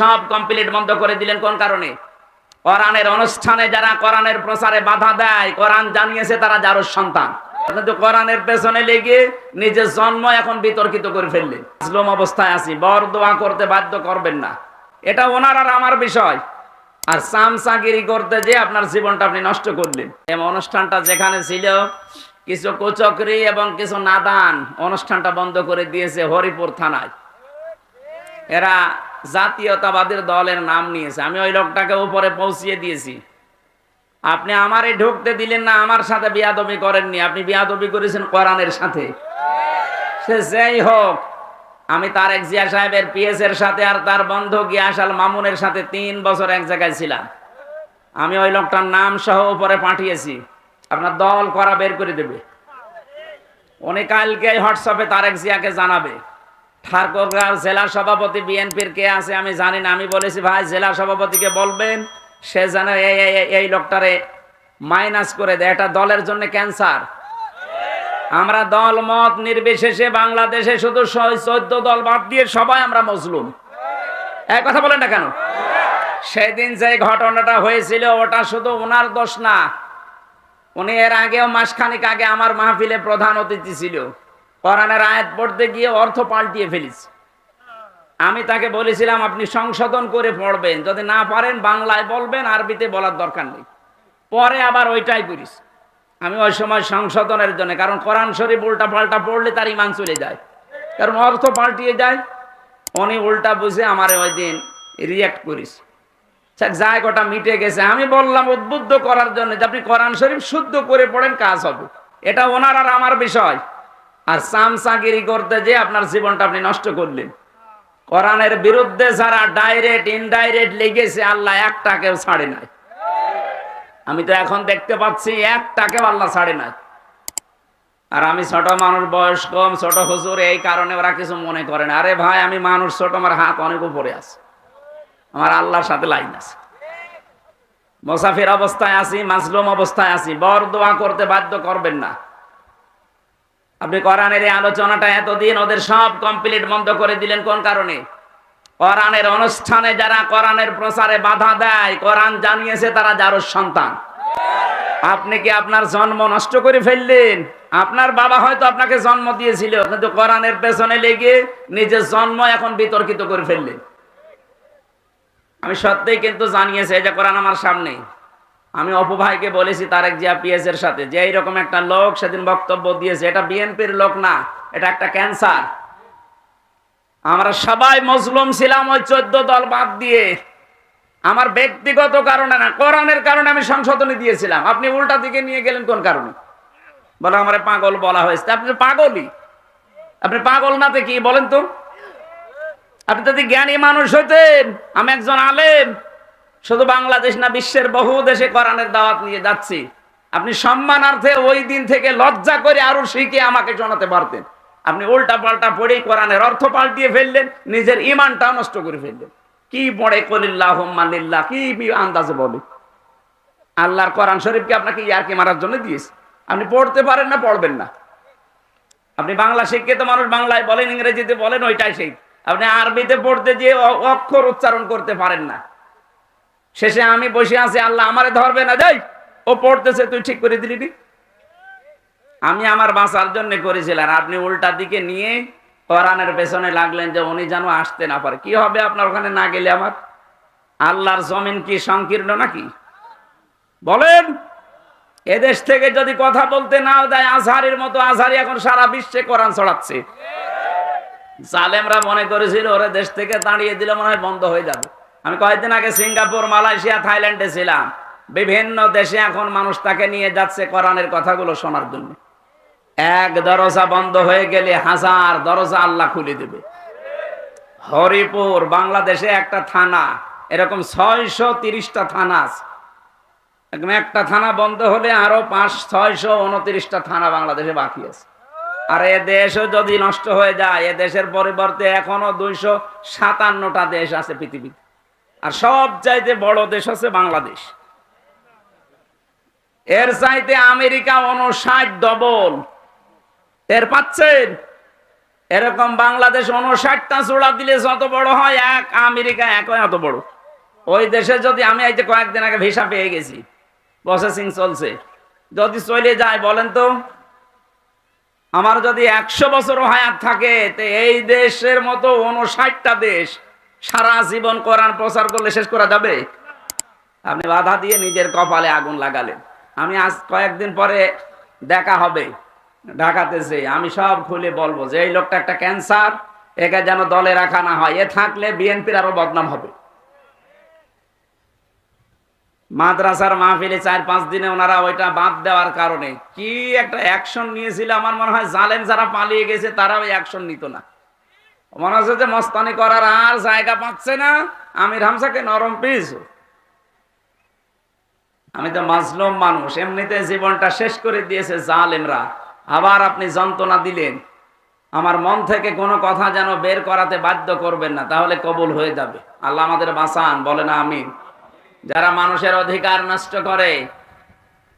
সব কমপ্লিট বন্ধ করে দিলেন কোন কারণে? কোরআনের অনুষ্ঠানে যারা কোরআনের প্রচারে বাধা দেয়, কোরআন জানিয়েছে তারা জারুর সন্তান, কিন্তু কোরআনের পেছনে লেগে নিজের জন্ম এখন বিতর্কিত করে ফেললেন। মুসলিম অবস্থায় আছি, বর দোয়া করতে বাধ্য করবেন না, এটা ওনার আর আমার বিষয়। আর চামচাগিরি করতে যে আপনার জীবনটা আপনি নষ্ট করলেন। এই অনুষ্ঠানটা যেখানে ছিল কিছু কুচক্রি এবং কিছু নাদান অনুষ্ঠানটা বন্ধ করে দিয়েছে হরিপুর থানায়। এরা জাতীয়তাবাদীর দলের নাম নিয়েছে। আমি ওই লোকটাকে উপরে পৌঁছিয়ে দিয়েছি। আপনি আমারে ঢুকতে দিলেন না, আমার সাথে বিয়াদবি করেননি, আপনি বিয়াদবি করেছেন কোরআনের সাথে। সে যেই হোক, আমি তারেক জিয়া সাহেবের পিএস এর সাথে আর তার বন্ধু গিয়াস আল মামুনের সাথে 3 বছর এক জায়গায় ছিলাম। আমি ওই লোকটার নাম সহ উপরে পাঠিয়েছি, আপনার দল করা বের করে দেবে। উনি কালকে হোয়াটসঅ্যাপে তারেক জিয়াকে জানাবে। ঠাকুরগাঁও জেলা সভাপতি বিএনপির কে আছে আমি জানি না, আমি বলেছি ভাই জেলা সভাপতিকে বলবেন সে যেন এই লোকটারে মাইনাস করে দেয়, এটা দলের জন্য ক্যান্সার। আমরা দল মত নির্বিশেষে বাংলাদেশে শুধু 14 দল বাদ দিয়ে সবাই আমরা মজলুম। এক কথা বলেন না কেন? সেদিন যে ঘটনাটা হয়েছিল ওটা শুধু ওনার দোষ না, উনি এর আগেও মাসখানিক আগে আমার মাহফিলে প্রধান অতিথি ছিল। কোরআনের আয়াত পড়তে গিয়ে অর্থ পাল্টিয়ে ফেলেছে। আমি তাকে বলেছিলাম আপনি সংশোধন করে পড়বেন, যদি না পারেন বাংলায় বলবেন, আরবিতে বলার দরকার নেই। পরে আবার ওইটাই করিস। আমি ওই সময় সংশোধনের জন্য, কারণ কোরআন শরীফ উল্টা পাল্টা পড়লে তার ইমান চলে যায়, কারণ অর্থ পাল্টিয়ে যায়। উনি উল্টা বুঝে আমার ওই দিন রিয়াক্ট করিস, যাই গোটা মিটে গেছে। আমি বললাম উদ্বুদ্ধ করার জন্য যে আপনি কোরআন শরীফ শুদ্ধ করে পড়েন, কাজ হবে। এটা ওনার আর আমার বিষয়। আর চামচাগিরি করতে যে আপনার জীবনটা আপনি নষ্ট করলেন। কোরআনের বিরুদ্ধে যারা ডাইরেক্ট ইনডাইরেক্ট লেগেছে, আল্লাহ একটাকেও ছাড়ে নাই। আমি তো এখন দেখতে পাচ্ছি একটাকেও আল্লাহ ছাড়ে নাই। আর আমি ছোট মানুষ, বয়স কম, ছোট হুজুর, এই কারণে ওরা কিছু মনে করে না। আরে ভাই আমি মানুষ ছোট, আমার হাত অনেক উপরে আছে, আমার আল্লাহর সাথে লাইন আছে। মুসাফির অবস্থায় আছি, মাজলুম অবস্থায় আছি, বর দোয়া করতে বাধ্য করবেন না। আপনি কোরআনের এই আলোচনাটা এতদিন ওদের সব কমপ্লিট বন্ধ করে দিলেন কোন কারণে? কোরআনের অনুষ্ঠানে যারা কোরআনের প্রচারে বাধা দেয়, কোরআন জানিয়েছে তারা জারুর সন্তান। আপনি কি আপনার জন্ম নষ্ট করে ফেললেন? আপনার বাবা হয়তো আপনাকে জন্ম দিয়েছিল, কিন্তু কোরআনের পেছনে লেগে নিজের জন্ম এখন বিতর্কিত করে ফেললেন। আমি সত্যিই কিন্তু জানিয়েছি, এই যে কোরআন আমার সামনে। আমি অপু ভাইকে বলেছি তারেক জিয়া পিএস এর সাথে, যে এইরকম একটা লোক সেদিন বক্তব্য দিয়েছে, এটা বিএনপির লোক না, এটা একটা ক্যান্সার। আমরা সবাই মজলুম ছিলাম ওই 14 দল বাদ দিয়ে। আমার ব্যক্তিগত কারণে না, কোরআনের কারণে আমি সংশোধনী দিয়েছিলাম। আপনি উল্টা দিকে নিয়ে গেলেন কোন কারণে? বলে আমারে পাগল বলা হয়েছে। আপনি পাগলই, আপনি পাগল না তো কি বলেন তো? আপনি যদি জ্ঞানী মানুষ হইতেন, আমি একজন আলেম, শুধু বাংলাদেশ না বিশ্বের বহু দেশে কোরআনের দাওয়াত নিয়ে যাচ্ছি, আপনি সম্মানার্থে ওই দিন থেকে লজ্জা করে আরো শিখে আমাকে শোনাতে পারতেন। আপনি উল্টা পাল্টা পড়েই কোরআনের অর্থ পাল্টিয়ে ফেললেন, নিজের ইমানটা নষ্ট করে ফেললেন। কি পড়ে কলিল্লাহুম্মা লিল্লাহ, কি আন্দাজে বলে? আল্লাহর কোরআন শরীফকে আপনাকে ইয়ারকি মারার জন্য দিয়েছে। আপনি পড়তে পারেন না, পড়বেন না। আপনি বাংলা শিক্ষিত মানুষ, বাংলায় বলেন, ইংরেজিতে বলেন, ওইটাই সেই। আপনি আরবিতে পড়তে গিয়ে অক্ষর উচ্চারণ করতে পারেন না। শেষে আমি বসে আছি, আল্লাহ আমারে ধরবে না, যাই ও পড়তেছে তুই ঠিক করে দিলি। আমি আমার বাঁচার জন্য করেছিলাম, আপনি উল্টা দিকে নিয়ে কোরআনের পেছনে লাগলেন যে উনি যেন আসতে না পারে। কি হবে আপনার ওখানে না গেলে? আমার আল্লাহর জমিন কি সংকীর্ণ নাকি? বলেন, এদেশ থেকে যদি কথা বলতে নাও দেয়, আজহারির মতো আজহারি এখন সারা বিশ্বে কোরআন ছড়াচ্ছে। জালেমরা মনে করেছিল ওরা দেশ থেকে দাঁড়িয়ে দিলে মনে হয় বন্ধ হয়ে যাবে। আমি কয়েকদিন আগে সিঙ্গাপুর, মালয়েশিয়া, থাইল্যান্ডে ছিলাম। বিভিন্ন দেশে এখন মানুষ তাকে নিয়ে যাচ্ছে কোরআনের কথাগুলো শোনার জন্য। এক দরজা বন্ধ হয়ে গেলে 1000 দরজা আল্লাহ খুলে দেবে। হরিপুর বাংলাদেশে একটা থানা, এরকম 630টা থানা আছে। একটা থানা বন্ধ হলে আরো 629টা থানা বাংলাদেশে বাকি আছে। আর এ দেশও যদি নষ্ট হয়ে যায়, এ দেশের পরিবর্তে এখনো 257টা দেশ আছে পৃথিবীতে। আর সব চাইতে বড় দেশ আছে বাংলাদেশ। এর চাইতে আমেরিকা 59 ডবল। এর পাচ্ছেন? এরকম বাংলাদেশ 59টা চূড়া দিলে যত বড় হয়, এক আমেরিকা একই এত বড়। ওই দেশে যদি আমি এই যে কয়েকদিন আগে ভিসা পেয়ে গেছি, প্রসেসিং চলছে, যদি চলে যায় বলেন তো, আমার যদি 100 বছর হায়াত থাকে, তো এই দেশের মতো 59টা দেশ সারা জীবন কোরআন প্রচার করলে শেষ করা যাবে? আপনি বাধা দিয়ে নিজের কপালে আগুন লাগালেন। আমি আজ কয়েকদিন পরে দেখা হবে ঢাকাতেছে, আমি সব খুলে বলবো যে এই লোকটা একটা ক্যান্সার, একে যেন দলে রাখা না হয়। এ থাকলে বিএনপির আরো বদনাম হবে। মাদ্রাসার মাহফিলে 4-5 দিনে ওনারা ওইটা বাদ দেওয়ার কারণে কি একটা অ্যাকশন নিয়েছিল। আমার মনে হয় জালেম যারা পালিয়ে গেছে তারা ওই অ্যাকশন নিত না। মনে হচ্ছে যে মস্তানি করার আর জায়গা পাচ্ছে না, আমির হামজাকে নরম পিস। আমি তো মাজলুম মানুষ, এমনিতে জীবনটা শেষ করে দিয়েছে জালেমরা, আবার আপনি যন্ত্রণা দিলেন। আমার মন থেকে কোনো কথা যেন বের করাতে বাধ্য করবেন না, তাহলে কবুল হয়ে যাবে। আল্লাহ আমাদের বাঁচান, বলে না আমিন। যারা মানুষের অধিকার নষ্ট করে,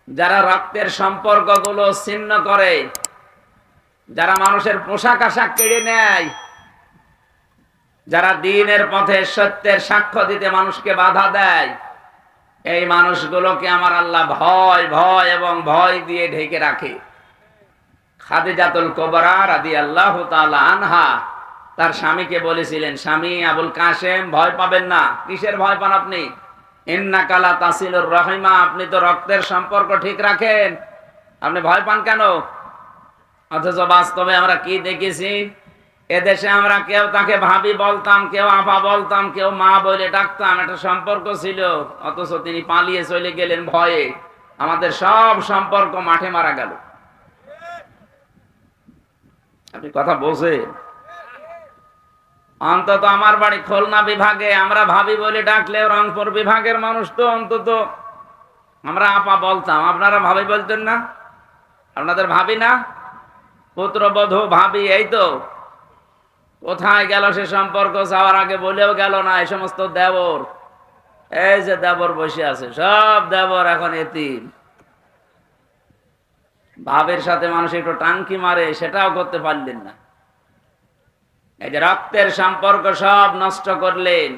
যারা রক্তের সম্পর্কগুলো ছিন্ন করে, যারা মানুষের পোশাক আশাক কেড়ে নেয়, যারা দ্বীনের পথে সত্যের সাক্ষ্য দিতে মানুষকে বাধা দেয়, এই মানুষগুলোকে আমার আল্লাহ ভয় ভয় এবং ভয় দিয়ে ঢেকে রাখে। খাদিজাতুল কুবরা রাদিয়াল্লাহু তাআলা আনহা তার স্বামীকে বলেছিলেন, স্বামী আবুল কাসেম, ভয় পাবেন না। কিসের ভয় পান আপনি? ইন্নাকা লা তাসিলুর রাহিমা, আপনি তো রক্তের সম্পর্ক ঠিক রাখেন, আপনি ভয় পান কেন? অথচ বাস্তবে আমরা কি দেখেছি, এদেশে আমরা কেউ তাকে ভাবি বলতাম, কেউ আপা বলতাম, কেউ মা বলে ডাকতাম, একটা সম্পর্ক ছিল। অথচ তিনি পালিয়ে চলে গেলেন ভয়ে, আমাদের সব সম্পর্ক মাঠে মারা গেল। আপনি কথা বোঝেন? অন্তত আমার বাড়ি খুলনা বিভাগে, আমরা ভাবি বলে ডাকলেও রংপুর বিভাগের মানুষ তো অন্তত আমরা আপা বলতাম। আপনারা ভাবি বলতেন না? আপনাদের ভাবি না? পুত্রবধূ ভাবি, এই তো কোথায় গেল সে সম্পর্ক? যাওয়ার আগে বলেও গেল না। এই সমস্ত দেবর, এই যে দেবর বসে আছে, সব দেবর এখন এতিম। ভাবের সাথে মানুষ একটু টাঙ্কি মারে, সেটাও করতে পারলেন না। এই যে রক্তের সম্পর্ক সব নষ্ট করলেন।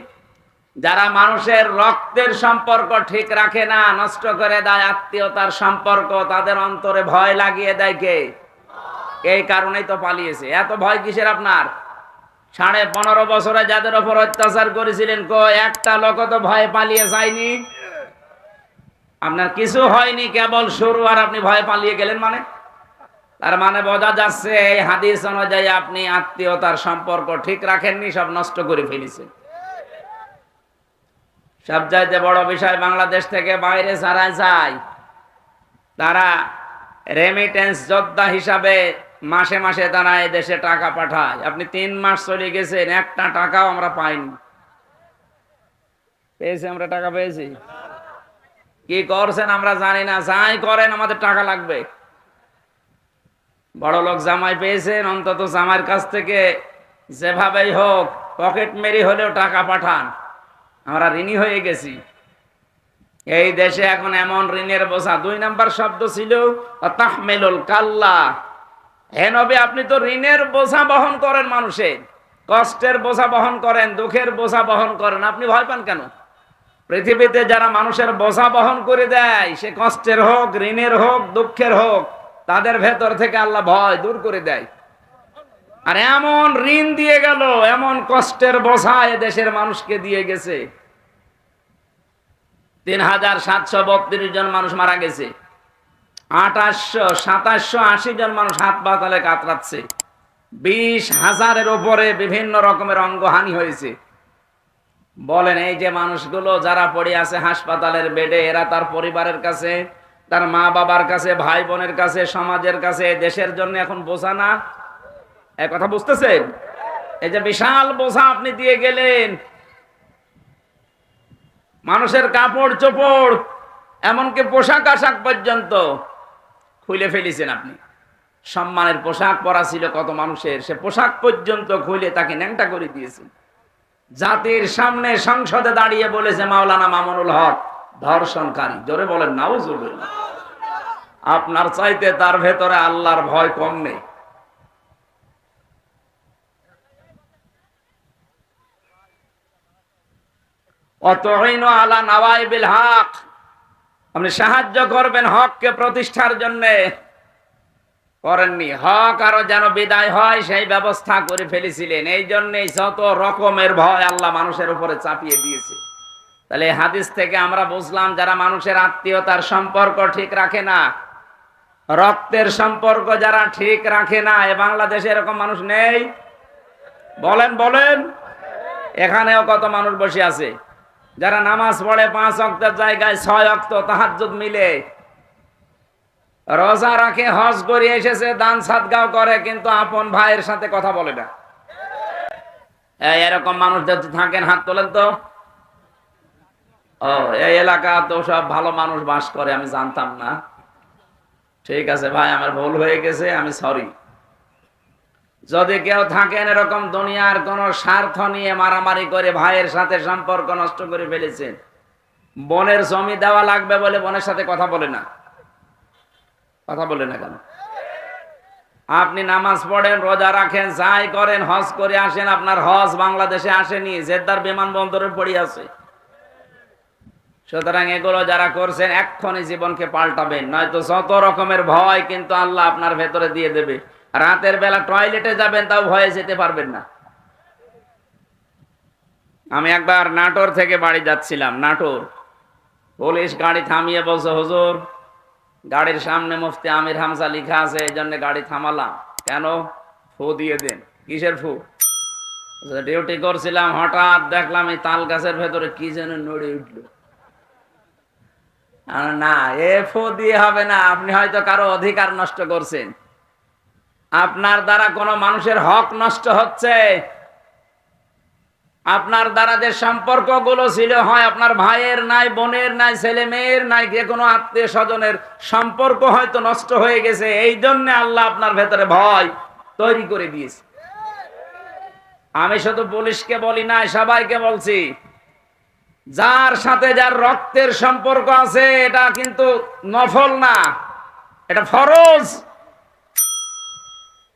যারা মানুষের রক্তের সম্পর্ক ঠিক রাখে না, নষ্ট করে দেয় আত্মীয়তার সম্পর্ক, তাদের অন্তরে ভয় লাগিয়ে দেয় কে? এই কারণেই তো পালিয়েছে। এত ভয় কিসের আপনার? 15.5 বছরে যাদের ওপর অত্যাচার করেছিলেন, একটা লোক তো ভয়ে পালিয়ে যায়নি। আপনার কিছু হয়নি, কেবল শুরু, আর আপনি ভয়ে পালিয়ে গেলেন। মানে তার মানে বোঝা যাচ্ছে এই হাদিস অনুযায়ী আপনি আত্মীয়তার সম্পর্ক ঠিক রাখেননি, সব নষ্ট করে ফেলেছেন। সবচাইতে বড় বিষয়, বাংলাদেশ থেকে বাইরে যারা যায় তারা রেমিটেন্স যোদ্ধা হিসাবে মাসে মাসে তারা এই দেশে টাকা পাঠায়। আপনি 3 মাস চলে গেছেন, একটা টাকাও আমরা পাইনি। পেয়েছি আমরা, টাকা পেয়েছি। কি করছেন আমরা জানি না, যাই করেন আমাদের টাকা লাগবে। বড় লোক জামাই পেয়েছেন, অন্তত জামাইয়ের কাছ থেকে যেভাবেই হোক পকেট মেরি হলেও টাকা পাঠান। আমরা ঋণী হয়ে গেছি। এই দেশে এখন এমন ঋণের বোঝা। 2 নাম্বার শব্দ ছিল তাহমিলুল কাল্লা। হে নবী, আপনি তো ঋণের বোঝা বহন করেন, মানুষের কষ্টের বোঝা বহন করেন, দুঃখের বোঝা বহন করেন, আপনি ভয় পান কেন? পৃথিবীতে যারা মানুষের বোঝা বহন করে দেয়, সে কষ্টের হোক, ঋণের হোক, দুঃখের হোক, তাদের ভেতর থেকে আল্লাহ ভয় দূর করে দেয়। আর এমন ঋণ দিয়ে গেল, এমন কষ্টের বোঝা এ দেশের মানুষকে দিয়ে গেছে। 3732 জন মানুষ মারা গেছে, 2780 জন মানুষ হাসপাতালে কাতরাচ্ছে, 20,000-এর উপরে বিভিন্ন রকমের অঙ্গহানি হয়েছে। বলেন, এই যে মানুষগুলো যারা পড়ে আছে হাসপাতালের বেডে, এরা তার পরিবারের কাছে, তার মা বাবার কাছে, ভাই বোনের কাছে, সমাজের কাছে, দেশের জন্য এখন বোঝা না? এক কথা বুঝতেছেন? এই যে বিশাল বোঝা আপনি দিয়ে গেলেন, মানুষের কাপড় চোপড়, এমনকি পোশাক আশাক পর্যন্ত খুলে ফেলেছেন আপনি। সম্মানের পোশাক পরা ছিল কত মানুষের, সে পোশাক পর্যন্ত খুলে তাকে ন্যাংটা করে দিয়েছেন। জাতির সামনে সংসদে দাঁড়িয়ে বলেছে মাওলানা মামুনুল হক ধর্ষণকারী। জোরে বলেন নাউজুবিল্লাহ। আপনার চাইতে তার ভেতরে আল্লাহর ভয় কম নেই। ওয়াতুইনু আলা নাওয়াইবিল হক, আপনি সাহায্য করবেন হককে প্রতিষ্ঠার জন্য, করেননি। হক আরো যেন বিদায় হয় সেই ব্যবস্থা করে ফেলেছিলেন। এই জন্যই যত রকমের ভয় আল্লাহ মানুষের উপরে চাপিয়ে দিয়েছে। তাহলে এই হাদিস থেকে আমরা বুঝলাম, যারা মানুষের আত্মীয়তার সম্পর্ক ঠিক রাখে না, রক্তের সম্পর্ক যারা ঠিক রাখে না, এ বাংলাদেশে এরকম মানুষ নেই? বলেন বলেন। এখানেও কত মানুষ বসে আছে যারা নামাজ পড়ে 5 ওয়াক্তের জায়গায় 6 ওয়াক্ত তাহাজ্জুদ মিলে, রোজা রাখে, হজ করে এসেছে, দান সাদগাও করে, কিন্তু আপন ভাইয়ের সাথে কথা বলে না। এরকম মানুষ যদি থাকেন হাত তোলেন তো। ও, এই এলাকা তো সব ভালো মানুষ বাস করে, আমি জানতাম না। ঠিক আছে ভাই, আমার ভুল হয়ে গেছে, আমি সরি। যদি কেউ থাকেন এরকম দুনিয়ার কোন স্বার্থ নিয়ে মারামারি করে ভাইয়ের সাথে সম্পর্ক নষ্ট করে ফেলেছেন, বোনের জমি দেওয়া লাগবে বলে বোনের সাথে কথা বলে না, কথা বলে না কেন? আপনি নামাজ পড়েন, রোজা রাখেন, যাই করেন, হজ করে আসেন, আপনার হজ বাংলাদেশে আসেনি, জেদ্দার বিমানবন্দরে পড়ে আছে। সুতরাং এগুলো যারা করছেন এক্ষুনি জীবনকে পাল্টাবেন, নয়তো যত রকমের ভয় কিন্তু আল্লাহ আপনার ভেতরে দিয়ে দেবে। রাতের বেলা টয়লেটে যাবেন, তাও ভয়ে যেতে পারবেন না। আমি একবার নাটোর থেকে বাড়ি যাচ্ছিলাম, নাটোর পুলিশ গাড়ি থামিয়ে বলছে, হুজুর গাড়ির সামনে মুফতি আমির হামজা লেখা আছে, এই জন্য গাড়ি থামালাম। কেন? ফু দিয়ে দেন। কিসের ফু? ডিউটি করছিলাম, হঠাৎ দেখলাম এই তাল গাছের ভেতরে কি যেন নড়ে উঠলো। না, এ ফু দিয়ে হবে না, আপনি হয়তো কারো অধিকার নষ্ট করছেন, আপনার দ্বারা কোনো মানুষের হক নষ্ট হচ্ছে। আপনার দ্বারা যে সম্পর্কগুলো ছিল, হয় আপনার ভাইয়ের নাই, বোনের নাই, ছেলে মেয়ের নাই, যে কোনো আত্মীয় স্বজনের সম্পর্ক হয়তো নষ্ট হয়ে গেছে। এই জন্য আল্লাহ আপনার ভেতরে ভয় তৈরি করে দিয়েছে। আমি শুধু পুলিশকে বলি না, সবাইকে বলছি, যার সাথে যার রক্তের সম্পর্ক আছে, এটা কিন্তু নফল না, এটা ফরজ।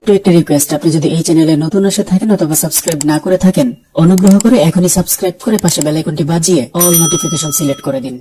একটা রিকোয়েস্ট, আপনি যদি এই চ্যানেলে নতুন এসে থাকেন অথবা সাবস্ক্রাইব না করে থাকেন, অনুগ্রহ করে এখনই সাবস্ক্রাইব করে পাশে বেল আইকনটি বাজিয়ে অল নোটিফিকেশন সিলেক্ট করে দিন।